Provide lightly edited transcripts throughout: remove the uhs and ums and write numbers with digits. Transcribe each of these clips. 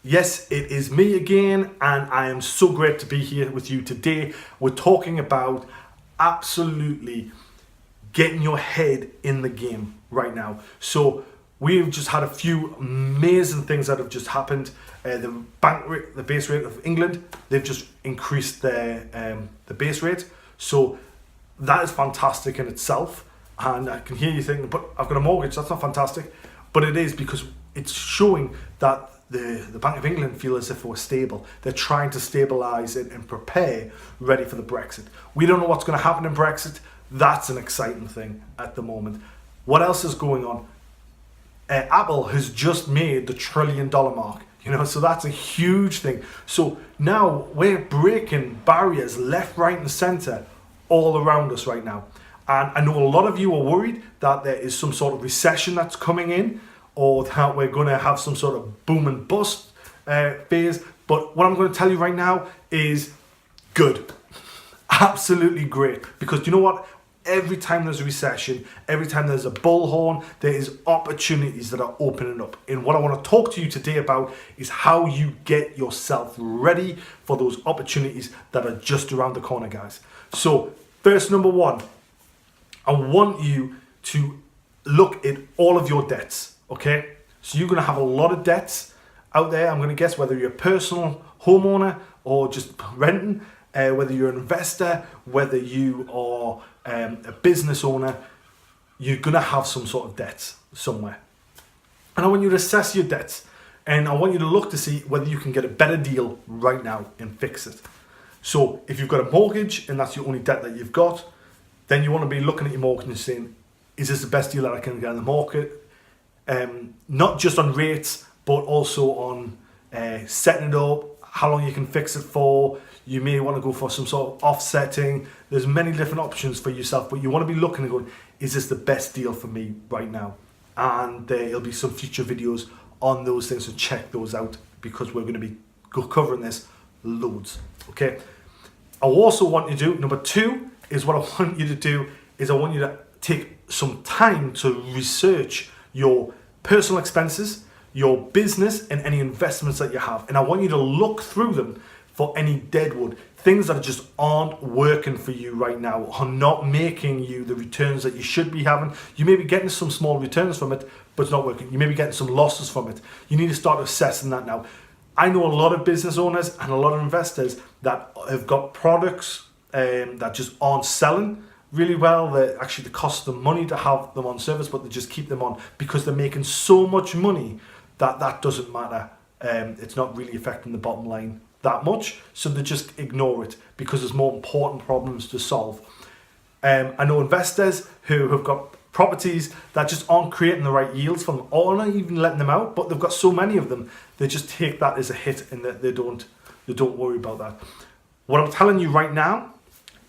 Yes, it is me again, and I am so great to be here with you today. We're talking about absolutely getting your head in the game right now. So we've just had a few amazing things that have just happened. The bank rate, the base rate of England, they've just increased the base rate. So that is fantastic in itself. And I can hear you thinking, but I've got a mortgage, that's not fantastic. But it is, because it's showing that the Bank of England feel as if we're stable. They're trying to stabilise it and prepare ready for the Brexit. We don't know what's going to happen in Brexit. That's an exciting thing at the moment. What else is going on? Apple has just made the $1 trillion mark. So that's a huge thing. So now we're breaking barriers left, right and centre all around us right now. And I know a lot of you are worried that there is some sort of recession that's coming in, or that we're going to have some sort of boom and bust phase. But what I'm going to tell you right now is good. Absolutely great. Because you know what? Every time there's a recession, every time there's a bullhorn, there is opportunities that are opening up. And what I want to talk to you today about is how you get yourself ready for those opportunities that are just around the corner, guys. So first, number one, I want you to look at all of your debts, okay? So you're going to have a lot of debts out there. I'm going to guess whether you're a personal homeowner or just renting, whether you're an investor, whether you are a business owner, you're going to have some sort of debts somewhere. And I want you to assess your debts, and I want you to look to see whether you can get a better deal right now and fix it. So if you've got a mortgage and that's your only debt that you've got, then you want to be looking at your mortgage and saying, is this the best deal that I can get in the market? Not just on rates, but also on setting it up, how long you can fix it for. You may want to go for some sort of offsetting. There's many different options for yourself, but you want to be looking and going, is this the best deal for me right now? And there'll be some future videos on those things, so check those out, because we're going to be covering this loads, okay? I also want you to do, number two, is what I want you to do is I want you to take some time to research your personal expenses, your business, and any investments that you have. And I want you to look through them for any deadwood, things that just aren't working for you right now, are not making you the returns that you should be having. You may be getting some small returns from it, but it's not working. You may be getting some losses from it. You need to start assessing that now. I know a lot of business owners and a lot of investors that have got products that just aren't selling really well. They actually cost them money to have them on service, but they just keep them on because they're making so much money that doesn't matter. It's not really affecting the bottom line that much, so they just ignore it because there's more important problems to solve. I know investors who have got properties that just aren't creating the right yields for them, or not even letting them out, but they've got so many of them, they just take that as a hit and they don't worry about that. What I'm telling you right now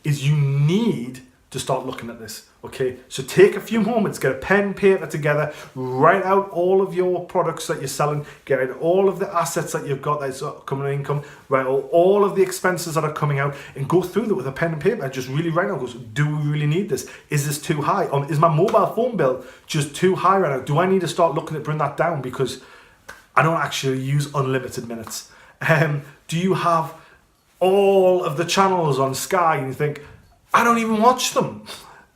is you need to start looking at this, okay? So take a few moments, get a pen and paper together, write out all of your products that you're selling, get out all of the assets that you've got that's coming in income, write out all of the expenses that are coming out, and go through that with a pen and paper and just really write out, do we really need this? Is this too high? Is my mobile phone bill just too high right now? Do I need to start looking at bring that down because I don't actually use unlimited minutes? Do you have all of the channels on Sky and you think, I don't even watch them.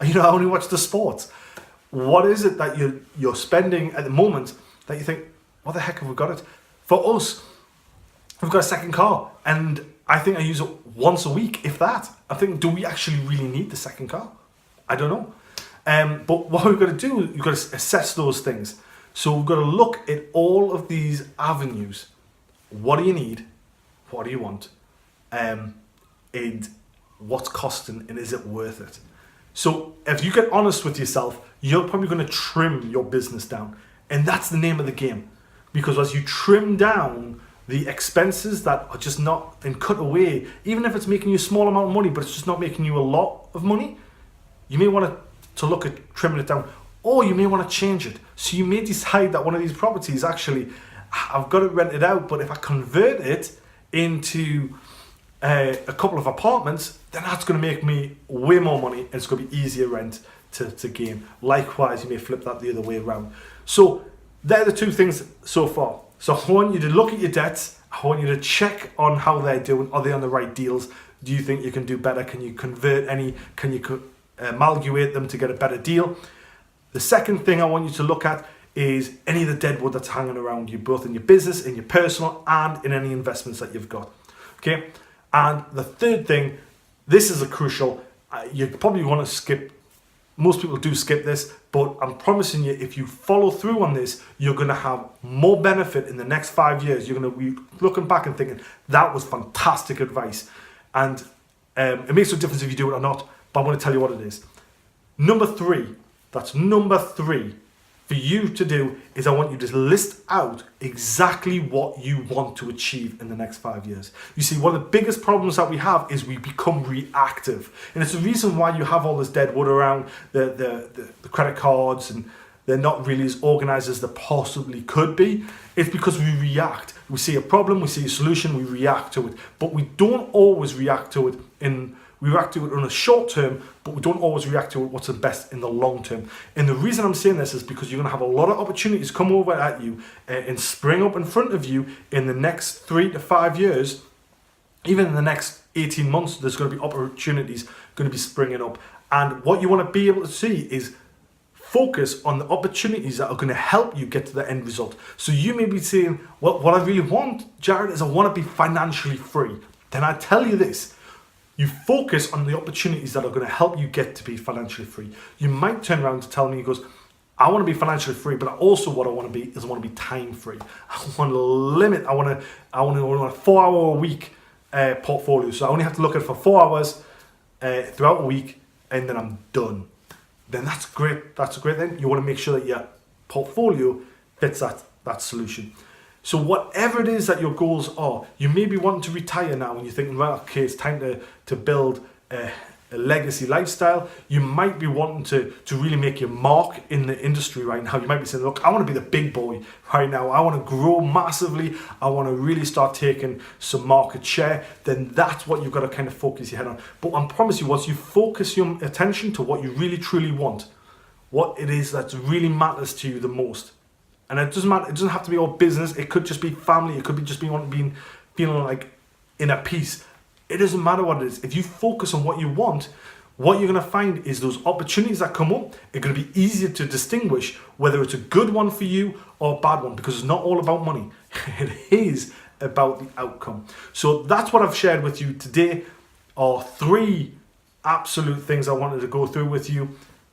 I only watch the sports. What is it that you're spending at the moment that you think, what the heck have we got it? For us, we've got a second car, and I think I use it once a week, if that. I think, do we actually really need the second car? I don't know. But what we've got to do, we've got to assess those things. So we've got to look at all of these avenues. What do you need? What do you want? And what's costing, and is it worth it? So if you get honest with yourself, you're probably going to trim your business down, and that's the name of the game. Because as you trim down the expenses that are just not, and cut away, even if it's making you a small amount of money, but it's just not making you a lot of money, you may want to look at trimming it down, or you may want to change it. So you may decide that one of these properties, actually, I've got it rented out, but if I convert it into a couple of apartments, then that's going to make me way more money, and it's going to be easier rent to gain. Likewise, you may flip that the other way around. So they're the two things so far. So I want you to look at your debts. I want you to check on how they're doing. Are they on the right deals? Do you think you can do better? Can you convert any? Can you amalgamate them to get a better deal? The second thing I want you to look at is any of the deadwood that's hanging around you, both in your business, in your personal, and in any investments that you've got. Okay? And the third thing, this is a crucial, you probably want to skip, most people do skip this, but I'm promising you, if you follow through on this, you're going to have more benefit in the next 5 years. You're going to be looking back and thinking, that was fantastic advice. And it makes no difference if you do it or not, but I'm going to tell you what it is. Number 3, that's number 3 for you to do is I want you to list out exactly what you want to achieve in the next 5 years. You see, one of the biggest problems that we have is we become reactive. And it's the reason why you have all this dead wood around the credit cards, and they're not really as organized as they possibly could be. It's because we react. We see a problem, we see a solution, we react to it. But we don't always react to it we react to it on a short term, but we don't always react to it what's the best in the long term. And the reason I'm saying this is because you're going to have a lot of opportunities come over at you and spring up in front of you in the next 3 to 5 years. Even in the next 18 months, there's going to be opportunities going to be springing up. And what you want to be able to see is focus on the opportunities that are going to help you get to the end result. So you may be saying, well, what I really want, Jared, is I want to be financially free. Then I tell you this. You focus on the opportunities that are going to help you get to be financially free. You might turn around to tell me, he goes, I want to be financially free, but also what I want to be is I want to be time free. I want to limit, I want a 4-hour-a-week portfolio. So I only have to look at it for 4 hours throughout a week, and then I'm done. Then that's great. That's a great thing. You want to make sure that your portfolio fits that solution. So whatever it is that your goals are, you may be wanting to retire now and you're thinking, well, okay, it's time to build a legacy lifestyle. You might be wanting to really make your mark in the industry right now. You might be saying, look, I want to be the big boy right now. I want to grow massively. I want to really start taking some market share. Then that's what you've got to kind of focus your head on. But I promise you, once you focus your attention to what you really, truly want, what it is that really matters to you the most, and it doesn't matter, it doesn't have to be all business, it could just be family, it could be just feeling like inner peace. It doesn't matter what it is. If you focus on what you want, what you're going to find is those opportunities that come up are going to be easier to distinguish whether it's a good one for you or a bad one, because it's not all about money. It is about the outcome. So that's what I've shared with you today, are 3 absolute things I wanted to go through with you.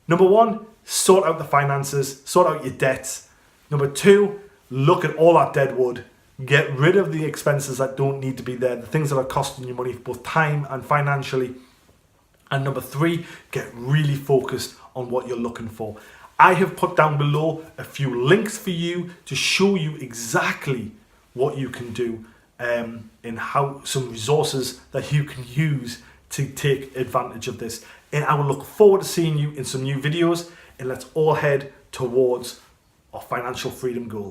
Number 1, sort out the finances, sort out your debts. Number 2, look at all that dead wood. Get rid of the expenses that don't need to be there, the things that are costing you money, both time and financially. And number 3, get really focused on what you're looking for. I have put down below a few links for you to show you exactly what you can do and how some resources that you can use to take advantage of this. And I will look forward to seeing you in some new videos, and let's all head towards our financial freedom goals.